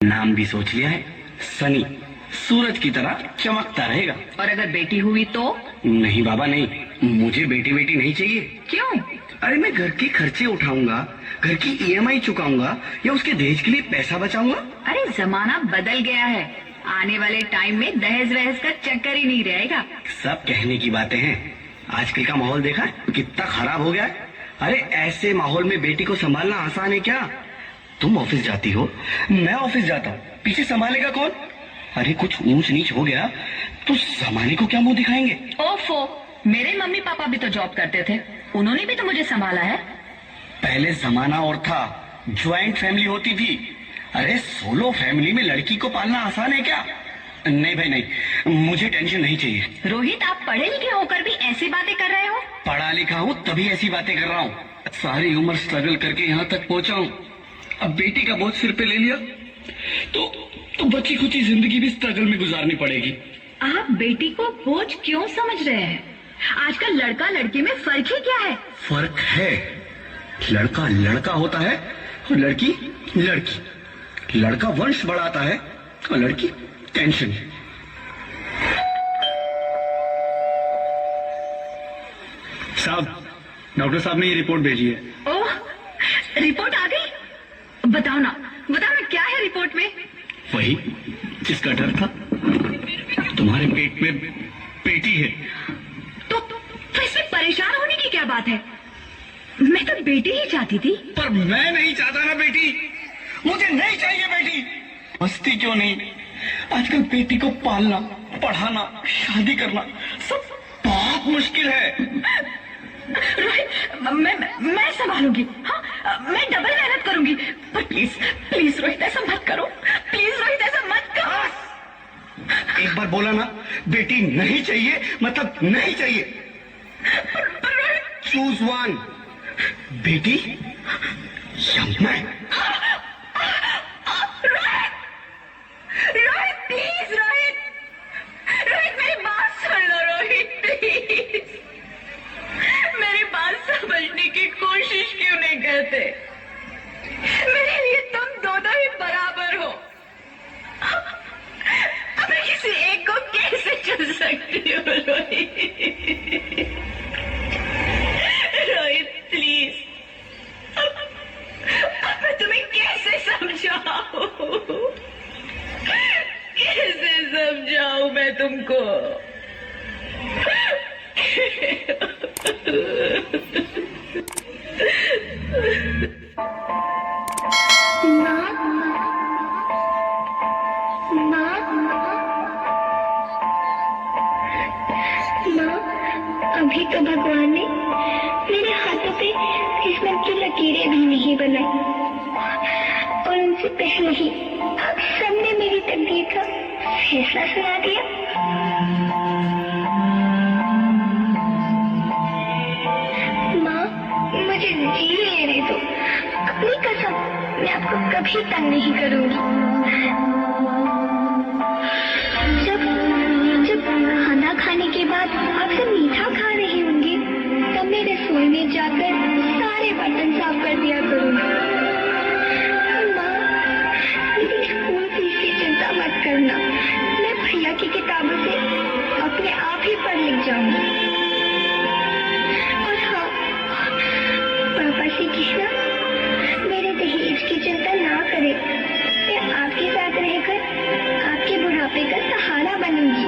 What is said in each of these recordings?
नाम भी सोच लिया है, सनी। सूरज की तरह चमकता रहेगा। और अगर बेटी हुई तो? नहीं बाबा नहीं, मुझे बेटी बेटी नहीं चाहिए। क्यों? अरे मैं घर के खर्चे उठाऊंगा, घर की ईएमआई चुकाऊंगा या उसके दहेज के लिए पैसा बचाऊंगा। अरे जमाना बदल गया है, आने वाले टाइम में दहेज वहेज का चक्कर ही नहीं रहेगा। सब कहने की बातें हैं, आजकल का माहौल देखा कितना खराब हो गया है। अरे ऐसे माहौल में बेटी को संभालना आसान है क्या? तुम ऑफिस जाती हो, मैं ऑफिस जाता हूँ, पीछे संभालेगा कौन? अरे कुछ ऊंच नीच हो गया तो जमाने को क्या मुंह दिखाएंगे? ओफो, मेरे मम्मी पापा भी तो जॉब करते थे, उन्होंने भी तो मुझे संभाला है। पहले जमाना और था, ज्वाइंट फैमिली होती थी। अरे सोलो फैमिली में लड़की को पालना आसान है क्या? नहीं भाई नहीं, मुझे टेंशन नहीं चाहिए। रोहित, आप पढ़े लिखे होकर भी ऐसी बातें कर रहे हो? पढ़ा लिखा हूँ तभी ऐसी बातें कर रहा हूँ। सारी उम्र स्ट्रगल करके यहाँ तक पहुँचा हूँ, अब बेटी का बोझ सिर पे ले लिया तो बची खुची जिंदगी भी स्ट्रगल में गुजारनी पड़ेगी। आप बेटी को बोझ क्यों समझ रहे हैं? आजकल लड़का लड़की में फर्क ही क्या है? फर्क है, लड़का लड़का होता है और लड़की लड़की। लड़का वंश बढ़ाता है और लड़की टेंशन। साहब, डॉक्टर साहब ने ये रिपोर्ट भेजी है। ओह, रिपोर्ट आ गई? बताओ ना क्या है रिपोर्ट में? वही जिसका डर था, तुम्हारे पेट में बेटी है। तो इसमें परेशान होने की क्या बात है? मैं तो बेटी ही चाहती थी। पर मैं नहीं चाहता ना बेटी, मुझे नहीं चाहिए बेटी। मस्ती क्यों नहीं, आजकल बेटी को पालना, पढ़ाना, शादी करना सब बहुत मुश्किल है। रोहित, मैं संभालूंगी। हाँ, मैं डबल मेहनत करूंगी। पर प्लीज रोहित, ऐसा मत करो। प्लीज रोहित, ऐसा मत करो। एक बार बोला ना, बेटी नहीं चाहिए मतलब नहीं चाहिए। चूज वन, बेटी या मैं। रोहित प्लीज, रोहित मेरी बात सुन लो। रोहित प्लीज, मेरी बात समझने की कोशिश क्यों नहीं करते? मेरे लिए तुम दोनों ही बराबर हो। अब मैं किसी एक को कैसे चुन सकती हूँ? रोहित प्लीज, अब मैं तुम्हें कैसे समझाऊं? कैसे समझाऊं मैं तुमको? अभी तो भगवान ने मेरे हाथों पे किस्मत की लकीरें भी नहीं बनाई, और उनसे पहले ही आप सबने मेरी तकदीर का फैसला सुना दिया। माँ, मुझे जी लेने दो, अपनी कसम, मैं आपको कभी तंग नहीं करूंगी। जब खाना खाने के बाद आपसे मीठा खा रही होंगी, तब मैं रसोई में जाकर सारे बर्तन साफ कर दिया करूंगी। माँ, मेरी स्कूल फीस की चिंता मत करना, मैं भैया की किताबों से अपने आप ही पढ़ लिख जाऊंगी। और हाँ, पापा से कहना मेरे दहेज की चिंता ना करे, मैं आपके साथ रहकर आपके बुढ़ापे का सहारा बनूंगी।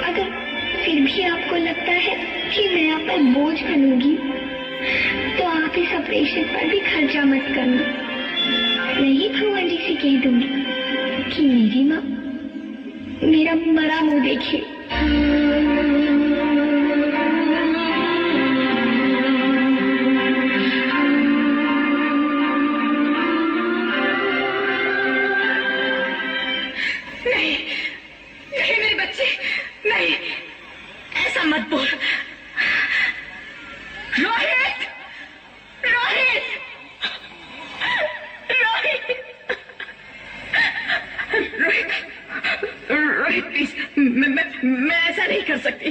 अगर फिर भी आपको लगता है कि मैं आप पर बोझ बनूंगी, तो आप इस ऑपरेशन पर भी खर्चा मत करना। मैं ही भगवान जी से कह दूंगी कि मेरी माँ मेरा मरा मुंह देखे। नहीं मेरे बच्चे, नहीं, ऐसा मत बोल। रोहित, रोहित, रोहित, रोहित, रोहित प्लीज, मैं ऐसा नहीं कर सकती।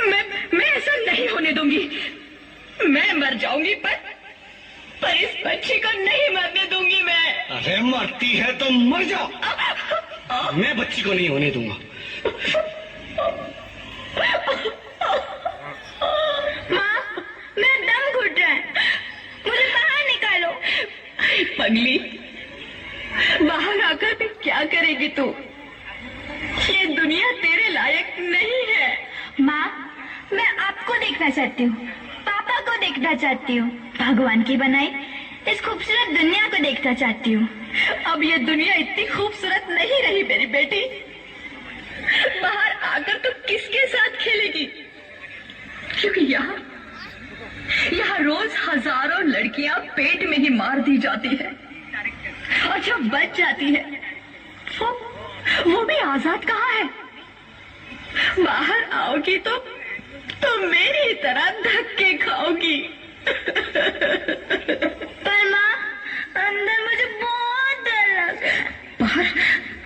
मैं ऐसा नहीं होने दूंगी। मैं मर जाऊंगी पर इस बच्चे को नहीं अरे मरती है तो मर जाओ, मैं बच्ची को नहीं होने दूंगा। माँ, मेरा दम घुट रहा है, मुझे बाहर निकालो। पगली, बाहर आकर भी क्या करेगी तू? ये दुनिया तेरे लायक नहीं है। माँ, मैं आपको देखना चाहती हूँ, पापा को देखना चाहती हूँ, भगवान की बनाई इस खूबसूरत दुनिया को देखना चाहती हूँ। अब ये दुनिया इतनी खूबसूरत नहीं रही मेरी बेटी। बाहर आकर तू किसके साथ खेलेगी? क्योंकि यहाँ रोज हजारों लड़कियां पेट में ही मार दी जाती है, और जब बच जाती है वो भी आजाद कहाँ है? बाहर आओगी तो मेरी तरह धक्के खाओगी। पर माँ, अंदर मुझे बहुत डर लग रहा है।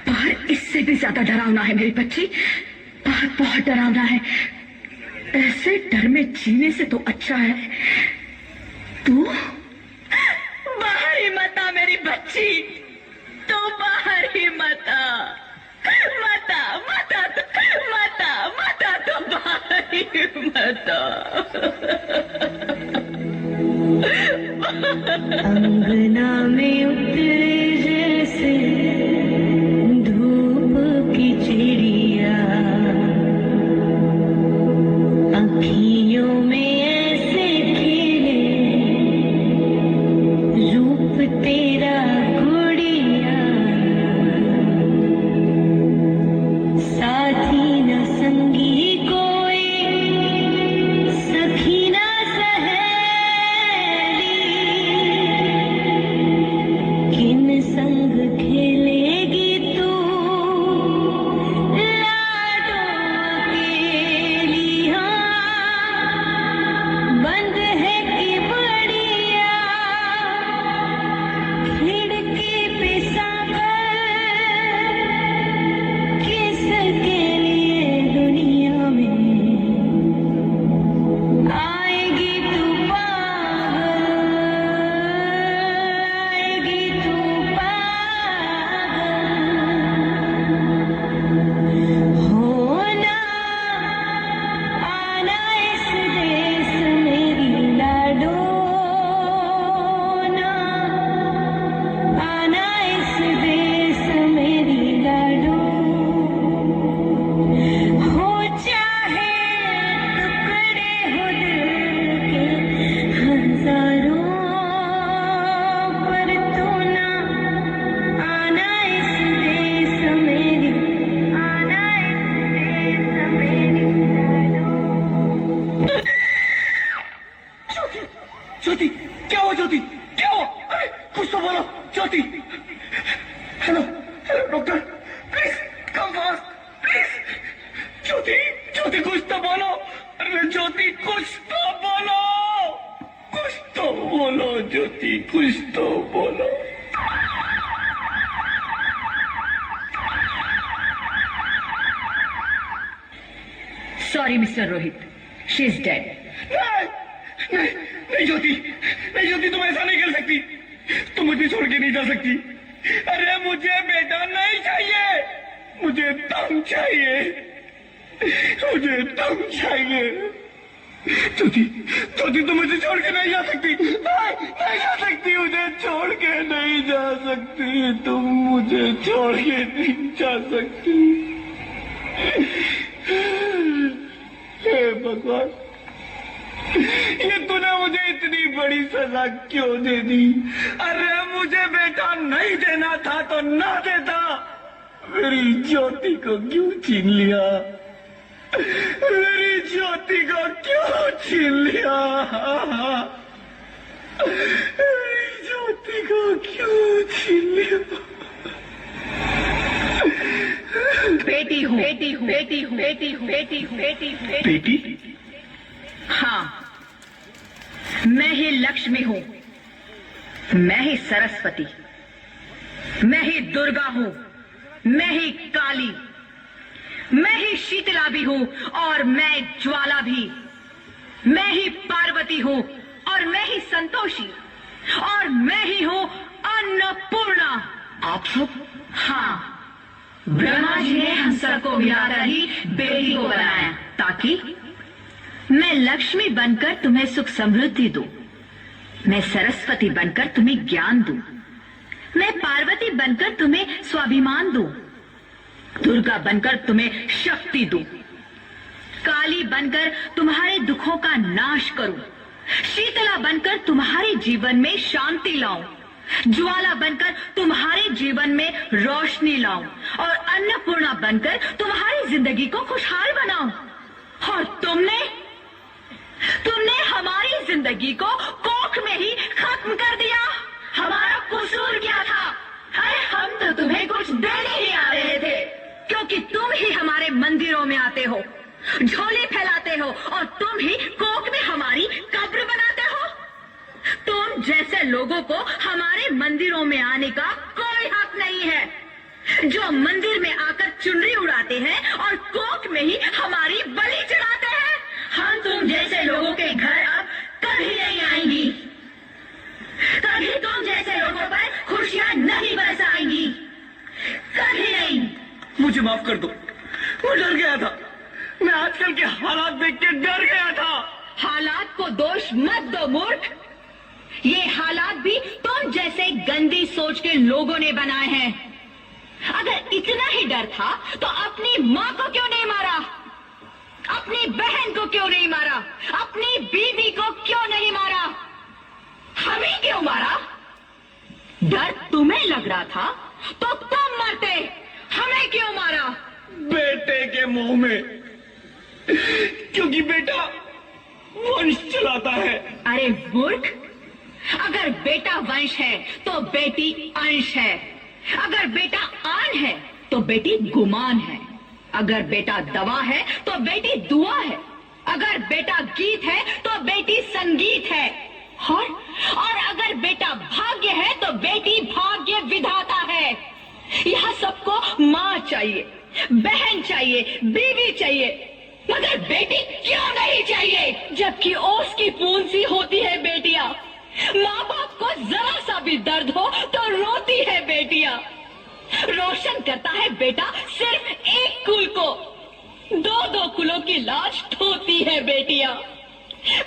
बाहर इससे भी ज्यादा डरावना है मेरी बच्ची, बाहर बहुत डरावना है। ऐसे डर में जीने से तो अच्छा है तू बाहर ही मत आ मेरी बच्ची, तो बाहर ही मत आ, तो बाहर ही मत आ। अंगना में उतरे जैसे धूप की चिड़िया, अखियों में ऐसे खिले रूप तेरा गुड़िया, साथी न संगी कोई, सखी न किन संग खेलेगी तू लाडो अकेलिया, बंद है कि बढ़िया खिड़की पे सागर, किसके लिए दुनिया में आएगी तू पागल, आएगी तू पागल, होना आना इस देश मेरी लाडो, ना आना इस देश मेरी लाडो, हो चाहे टुकड़े हो दिल के हजारों, पर तू ना आना इस देश मेरी, आना इस देश मेरी लाडो। ज्योति, क्या हुआ ज्योति, क्या हुआ? अरे कुछ तो बोलो Jyoti. Hello doctor, please come fast please. Jyoti कुछ तो बोलो। अरे ज्योति कुछ तो बोलो, ज्योति कुछ तो बोलो। Sorry mister Rohit, she is dead. नहीं ज्योति, तुम ऐसा नहीं कर सकती, तुम मुझे छोड़ के नहीं जा सकती। अरे मुझे बेटा नहीं चाहिए, मुझे दम चाहिए, ज्योति तुम मुझे छोड़ के नहीं जा सकती, नहीं जा सकती, मुझे छोड़ के नहीं जा सकती, तुम मुझे छोड़ के नहीं जा सकती। हे भगवान, ये तूने मुझे इतनी बड़ी सजा क्यों दे दी? अरे मुझे बेटा नहीं देना था तो ना देता, मेरी ज्योति को क्यों छीन लिया? मेरी ज्योति को क्यों छीन लिया? मेरी ज्योति को क्यों छीन लिया? बेटी? हाँ, मैं ही लक्ष्मी हूँ, मैं ही सरस्वती, मैं ही दुर्गा हूँ, मैं ही काली, मैं ही शीतला भी हूँ और मैं ज्वाला भी, मैं ही पार्वती हूँ और मैं ही संतोषी, और मैं ही हूँ अन्नपूर्णा। अब हाँ, ब्रह्मा जी ने हम सबको मिलाकर ही बेटी को बनाया ताकि मैं लक्ष्मी बनकर तुम्हें सुख समृद्धि दूं, मैं सरस्वती बनकर तुम्हें ज्ञान दूं, मैं पार्वती बनकर तुम्हें स्वाभिमान दूं, दुर्गा बनकर तुम्हें शक्ति दूं, काली बनकर तुम्हारे दुखों का नाश करूं, शीतला बनकर तुम्हारे जीवन में शांति लाऊं, ज्वाला बनकर तुम्हारे जीवन में रोशनी लाऊं और अन्नपूर्णा बनकर तुम्हारी जिंदगी को खुशहाल बनाऊं। और तुमने हमारी जिंदगी को कोख में ही खत्म कर दिया। हमारा कसूर क्या था? अरे हम तो तुम्हें कुछ देने ही आ रहे थे, क्योंकि तुम ही हमारे मंदिरों में आते हो, झोले फैलाते हो और तुम ही कोख में हमारी कब्र बनाते हो। तुम जैसे लोगों को हमारे मंदिरों में आने का कोई हक नहीं है, जो मंदिर में आकर चुनरी उड़ाते हैं और कोख में ही हमारी बलि चढ़ाते हैं। हम तुम जैसे लोगों के घर अब कभी नहीं आएंगी, कभी तुम जैसे लोगों पर खुशियां नहीं बरसाएंगी, कभी नहीं। मुझे माफ कर दो, मैं डर गया था। मैं आजकल के हालात देख के डर गया था। हालात को दोष मत दो मूर्ख, ये हालात भी तुम जैसे गंदी सोच के लोगों ने बनाए हैं। अगर इतना ही डर था तो अपनी माँ को क्यों नहीं मारा, अपनी बहन को क्यों नहीं मारा, अपनी बीवी को क्यों नहीं मारा, हमें क्यों मारा? डर तुम्हें लग रहा था तो तुम मरते, हमें क्यों मारा? बेटे के मुंह में, क्योंकि बेटा वंश चलाता है। अरे मूर्ख, अगर बेटा वंश है तो बेटी अंश है, अगर बेटा आन है तो बेटी गुमान है, अगर बेटा दवा है तो बेटी दुआ है, अगर बेटा गीत है तो बेटी संगीत है, और अगर बेटा भाग्य है तो बेटी भाग्य विधाता है। यहाँ सबको माँ चाहिए, बहन चाहिए, बीवी चाहिए, मगर बेटी क्यों नहीं चाहिए? जबकि ओस की पूंछ सी होती है बेटियां, माँ बाप को जरा सा भी दर्द हो तो रोती है बेटियां, रोशन करता है बेटा सिर्फ एक कुल को, दो दो कुलों की लाज ढोती है बेटियां।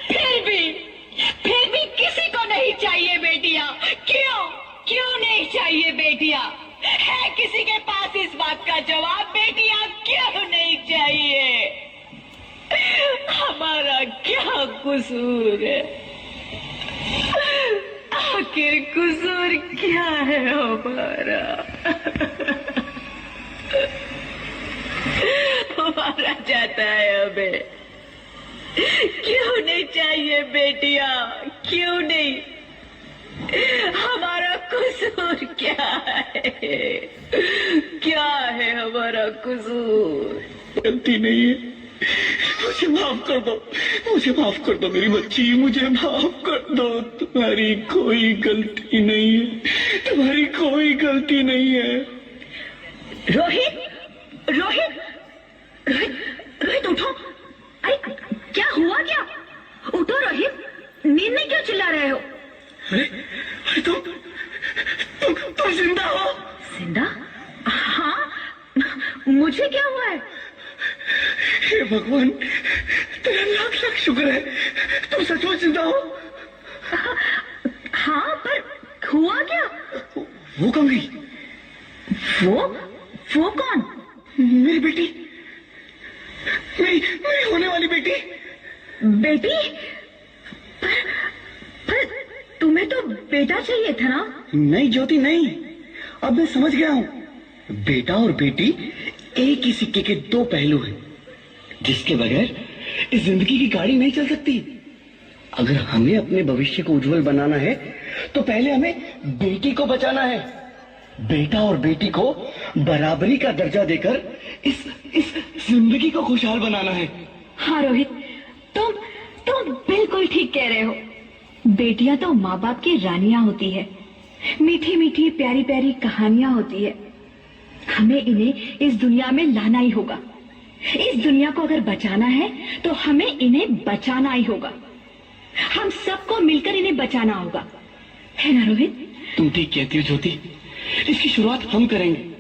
फिर भी किसी को नहीं चाहिए बेटियां। क्यों नहीं चाहिए बेटियां? है किसी के पास इस बात का जवाब? बेटियां क्यों नहीं चाहिए? हमारा क्या कसूर है? आखिर कसूर क्या है हमारा? मारा जाता है हमें, क्यों नहीं चाहिए बेटियां? क्यों नहीं? हमारा कसूर क्या है? क्या है हमारा कसूर? गलती नहीं है, मुझे माफ कर दो, मुझे माफ कर दो मेरी बच्ची, मुझे माफ कर दो। तुम्हारी कोई गलती नहीं है, तुम्हारी कोई गलती नहीं है। रोहित, रोहित, रोहित, रोहित उठो। अरे क्या हुआ? क्या? उठो रोहित, नींद में क्यों चिल्ला रहे हो? अरे तुम जिंदा हो? जिंदा? हाँ, मुझे क्या हुआ है? हे भगवान, तेरा लाख लाख शुक्र है, तुम सचमुच जिंदा हो। हाँ, पर हुआ क्या? वो कौन गई? वो कौन? मेरी बेटी, मेरी होने वाली बेटी। बेटी? पर तुम्हें तो बेटा चाहिए था ना? नहीं ज्योति नहीं, अब मैं समझ गया हूँ। बेटा और बेटी एक ही सिक्के के दो पहलू हैं, जिसके बगैर इस जिंदगी की गाड़ी नहीं चल सकती। अगर हमें अपने भविष्य को उज्जवल बनाना है तो पहले हमें बेटी को बचाना है। बेटा और बेटी को बराबरी का दर्जा देकर इस जिंदगी को खुशहाल बनाना है। हाँ रोहित, तुम बिल्कुल ठीक कह रहे हो। बेटियां तो माँ बाप की रानियां होती है, मीठी मीठी प्यारी प्यारी कहानियां होती है। हमें इन्हें इस दुनिया में लाना ही होगा। इस दुनिया को अगर बचाना है तो हमें इन्हें बचाना ही होगा। हम सबको मिलकर इन्हें बचाना होगा, है ना रोहित? तुम ठीक कहती हो ज्योति, इसकी शुरुआत हम करेंगे।